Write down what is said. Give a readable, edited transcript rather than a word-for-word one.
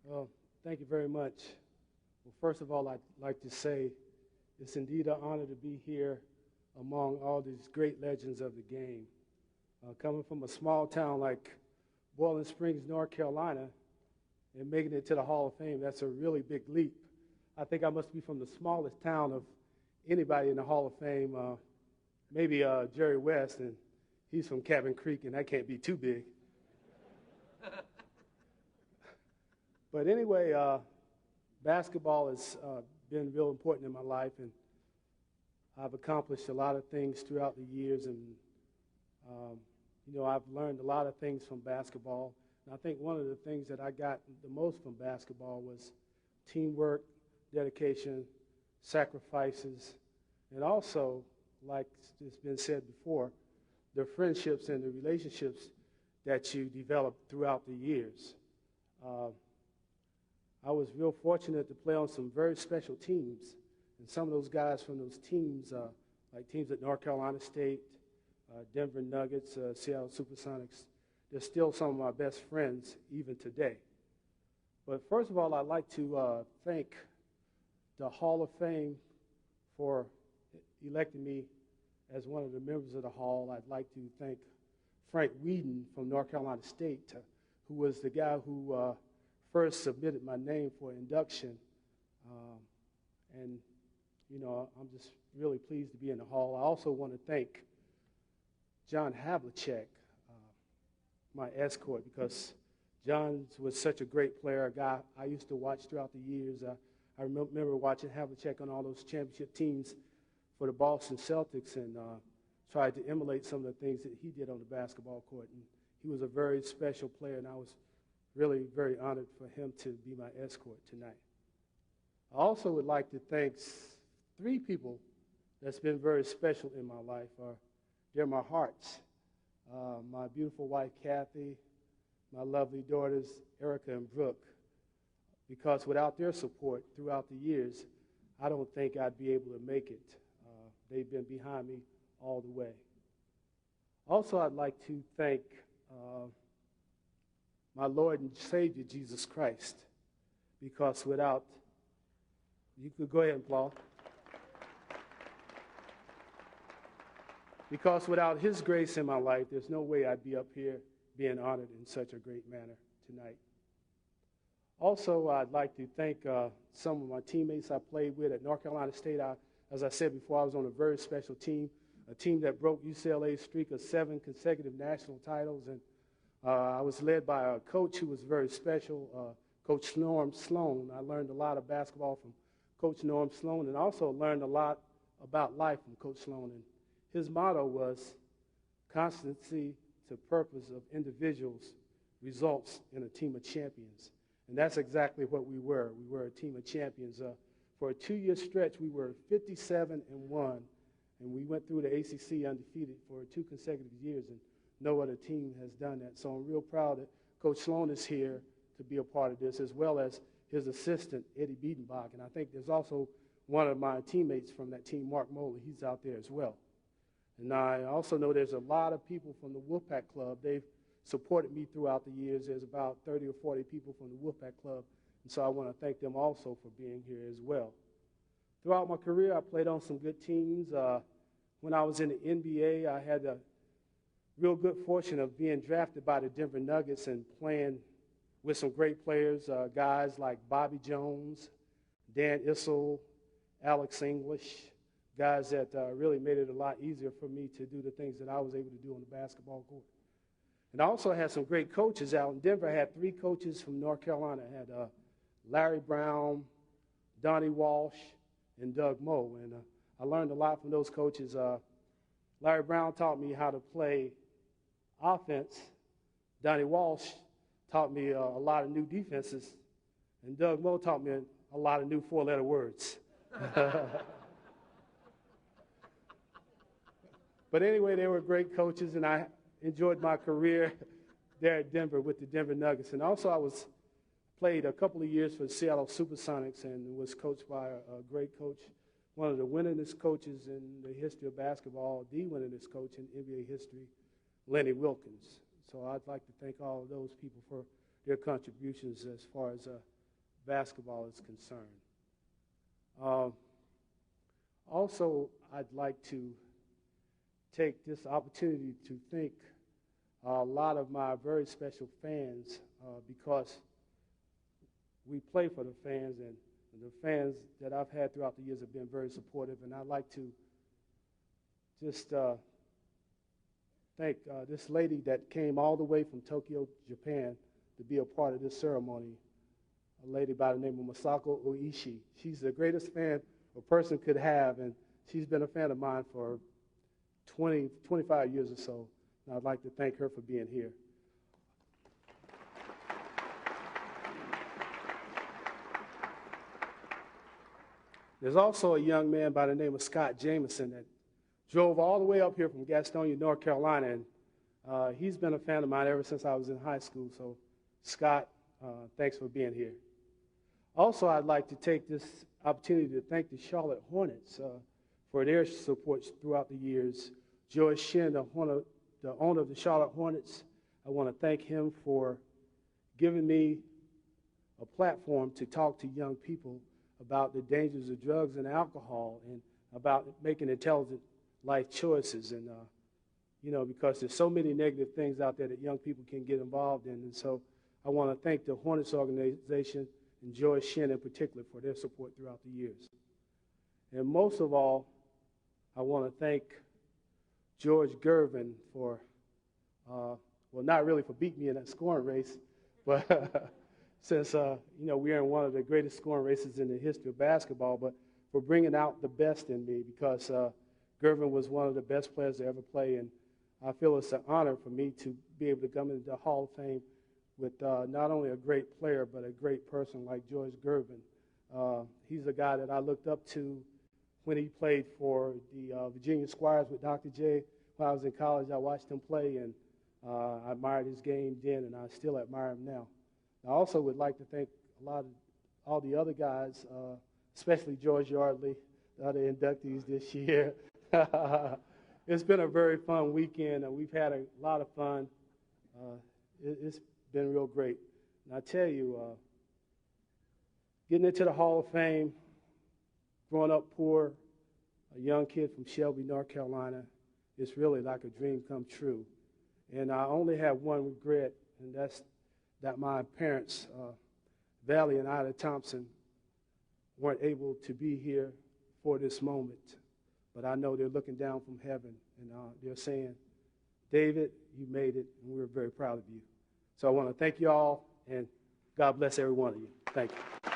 Well, thank you very much. Well, first of all, I'd like to say it's indeed an honor to be here among all these great legends of the game. Coming from a small town like Boiling Springs, North Carolina, and making it to the Hall of Fame, that's a really big leap. I think I must be from the smallest town of anybody in the Hall of Fame, maybe Jerry West, and he's from Cabin Creek, and that can't be too big. But anyway, basketball has been real important in my life, and I've accomplished a lot of things throughout the years, and I've learned a lot of things from basketball. And I think one of the things that I got the most from basketball was teamwork, dedication, sacrifices, and also, like it's been said before, the friendships and the relationships that you develop throughout the years. I was real fortunate to play on some very special teams, and some of those guys from those teams, like teams at North Carolina State, Denver Nuggets, Seattle Supersonics, they're still some of my best friends even today. But first of all, I'd like to thank the Hall of Fame for electing me as one of the members of the Hall. I'd like to thank Frank Whedon from North Carolina State, who was the guy who first submitted my name for induction. I'm just really pleased to be in the Hall. I also want to thank John Havlicek, my escort, because John was such a great player, a guy I used to watch throughout the years. I remember watching Havlicek on all those championship teams for the Boston Celtics and tried to emulate some of the things that he did on the basketball court. And he was a very special player, and I was really very honored for him to be my escort tonight. I also would like to thank three people that's been very special in my life. They're my hearts. My beautiful wife, Kathy, my lovely daughters, Erica and Brooke, because without their support throughout the years, I don't think I'd be able to make it. They've been behind me all the way. Also, I'd like to thank my Lord and Savior, Jesus Christ, because without, you could go ahead and applaud, because without his grace in my life, there's no way I'd be up here being honored in such a great manner tonight. Also, I'd like to thank some of my teammates I played with at North Carolina State. As I said before, I was on a very special team, a team that broke UCLA's streak of 7 consecutive national titles. And I was led by a coach who was very special, Coach Norm Sloan. I learned a lot of basketball from Coach Norm Sloan, and also learned a lot about life from Coach Sloan. And his motto was, constancy to purpose of individuals results in a team of champions. And that's exactly what we were. We were a team of champions. For a 2-year stretch, we were 57-1, and we went through the ACC undefeated for 2 consecutive years, and no other team has done that. So I'm real proud that Coach Sloan is here to be a part of this, as well as his assistant, Eddie Biedenbach. And I think there's also one of my teammates from that team, Mark Mobley. He's out there as well. And I also know there's a lot of people from the Wolfpack Club. They've supported me throughout the years. There's about 30 or 40 people from the Wolfpack Club. And so I want to thank them also for being here as well. Throughout my career, I played on some good teams. When I was in the NBA, I had the real good fortune of being drafted by the Denver Nuggets and playing with some great players, guys like Bobby Jones, Dan Issel, Alex English, guys that really made it a lot easier for me to do the things that I was able to do on the basketball court. And I also had some great coaches out in Denver. I had 3 coaches from North Carolina. I had Larry Brown, Donnie Walsh, and Doug Moe. And I learned a lot from those coaches. Larry Brown taught me how to play offense. Donnie Walsh taught me a lot of new defenses. And Doug Moe taught me a lot of new 4-letter words. But anyway, they were great coaches, and I enjoyed my career there at Denver with the Denver Nuggets. And also I played a couple of years for the Seattle Supersonics and was coached by a great coach, one of the winningest coaches in the history of basketball, the winningest coach in NBA history, Lenny Wilkens. So I'd like to thank all of those people for their contributions as far as basketball is concerned. Also, I'd like to take this opportunity to thank a lot of my very special fans because we play for the fans, and the fans that I've had throughout the years have been very supportive. And I'd like to just thank this lady that came all the way from Tokyo, Japan, to be a part of this ceremony, a lady by the name of Masako Oishi. She's the greatest fan a person could have, and she's been a fan of mine for 25 years or so. And I'd like to thank her for being here. There's also a young man by the name of Scott Jameson that drove all the way up here from Gastonia, North Carolina, and he's been a fan of mine ever since I was in high school. So, Scott, thanks for being here. Also, I'd like to take this opportunity to thank the Charlotte Hornets for their support throughout the years. George Shin, the owner of the Charlotte Hornets, I want to thank him for giving me a platform to talk to young people about the dangers of drugs and alcohol and about making intelligent life choices. And, because there's so many negative things out there that young people can get involved in. And so I want to thank the Hornets organization and George Shin in particular for their support throughout the years. And most of all, I want to thank George Gervin for, not really for beating me in that scoring race, but since, we're in one of the greatest scoring races in the history of basketball, but for bringing out the best in me because Gervin was one of the best players to ever play, and I feel it's an honor for me to be able to come into the Hall of Fame with not only a great player, but a great person like George Gervin. He's a guy that I looked up to when he played for the Virginia Squires with Dr. J. When I was in college, I watched him play, and I admired his game then, and I still admire him now. I also would like to thank all the other guys, especially George Yardley, the other inductees this year. It's been a very fun weekend, and we've had a lot of fun. It's been real great. And I tell you, getting into the Hall of Fame, growing up poor, a young kid from Shelby, North Carolina, it's really like a dream come true. And I only have one regret, and that's that my parents, Valley and Ida Thompson, weren't able to be here for this moment. But I know they're looking down from heaven, and they're saying, David, you made it, and we're very proud of you. So I want to thank you all, and God bless every one of you. Thank you.